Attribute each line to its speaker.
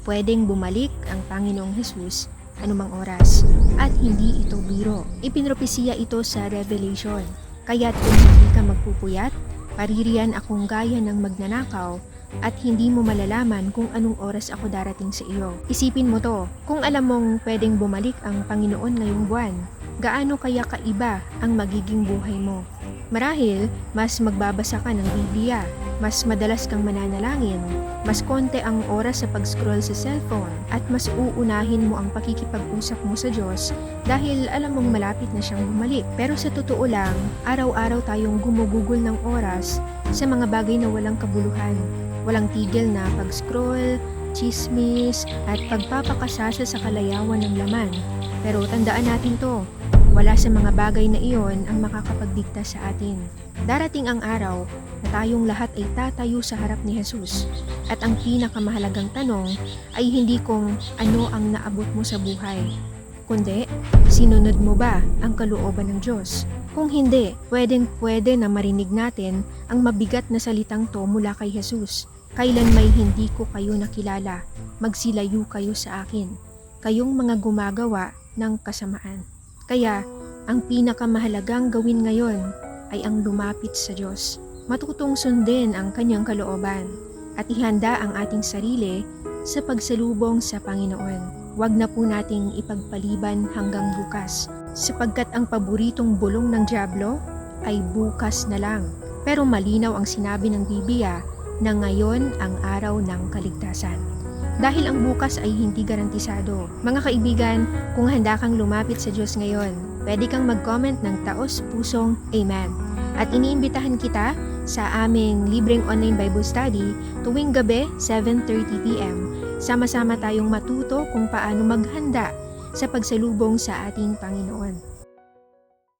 Speaker 1: pwedeng bumalik ang Panginoong Hesus anumang oras. At hindi ito biro. Ipinropesiya ito sa Revelation. Kaya't kung hindi ka magpupuyat, paririyan akong gaya ng magnanakaw at hindi mo malalaman kung anong oras ako darating sa iyo. Isipin mo to, kung alam mong pwedeng bumalik ang Panginoon ngayong buwan, gaano kaya kaiba ang magiging buhay mo? Marahil, mas magbabasa ka ng Biblia, mas madalas kang mananalangin, mas konti ang oras sa pag-scroll sa cellphone, at mas uunahin mo ang pakikipag-usap mo sa Diyos dahil alam mong malapit na siyang bumalik. Pero sa totoo lang, araw-araw tayong gumugugol ng oras sa mga bagay na walang kabuluhan. Walang tigil na pag-scroll, chismis, at pagpapakasasa sa kalayawan ng laman. Pero tandaan natin to, wala sa mga bagay na iyon ang makakapagdikta sa atin. Darating ang araw na tayong lahat ay tatayo sa harap ni Jesus. At ang pinakamahalagang tanong ay hindi kung ano ang naabot mo sa buhay, kundi sinunod mo ba ang kalooban ng Diyos? Kung hindi, pwedeng-pwede na marinig natin ang mabigat na salitang to mula kay Jesus. Kailan may hindi ko kayo nakilala, magsilayo kayo sa akin, kayong mga gumagawa ng kasamaan. Kaya, ang pinakamahalagang gawin ngayon ay ang lumapit sa Diyos. Matutong sundin ang kanyang kalooban at ihanda ang ating sarili sa pagsalubong sa Panginoon. Huwag na po nating ipagpaliban hanggang bukas, sapagkat ang paboritong bulong ng dyablo ay bukas na lang. Pero malinaw ang sinabi ng Biblia na ngayon ang araw ng kaligtasan. Dahil ang bukas ay hindi garantisado. Mga kaibigan, kung handa kang lumapit sa Diyos ngayon, pwede kang mag-comment ng taos-pusong Amen. At iniimbitahan kita sa aming libreng online Bible study tuwing gabi 7:30 p.m. Sama-sama tayong matuto kung paano maghanda sa pagsalubong sa ating Panginoon.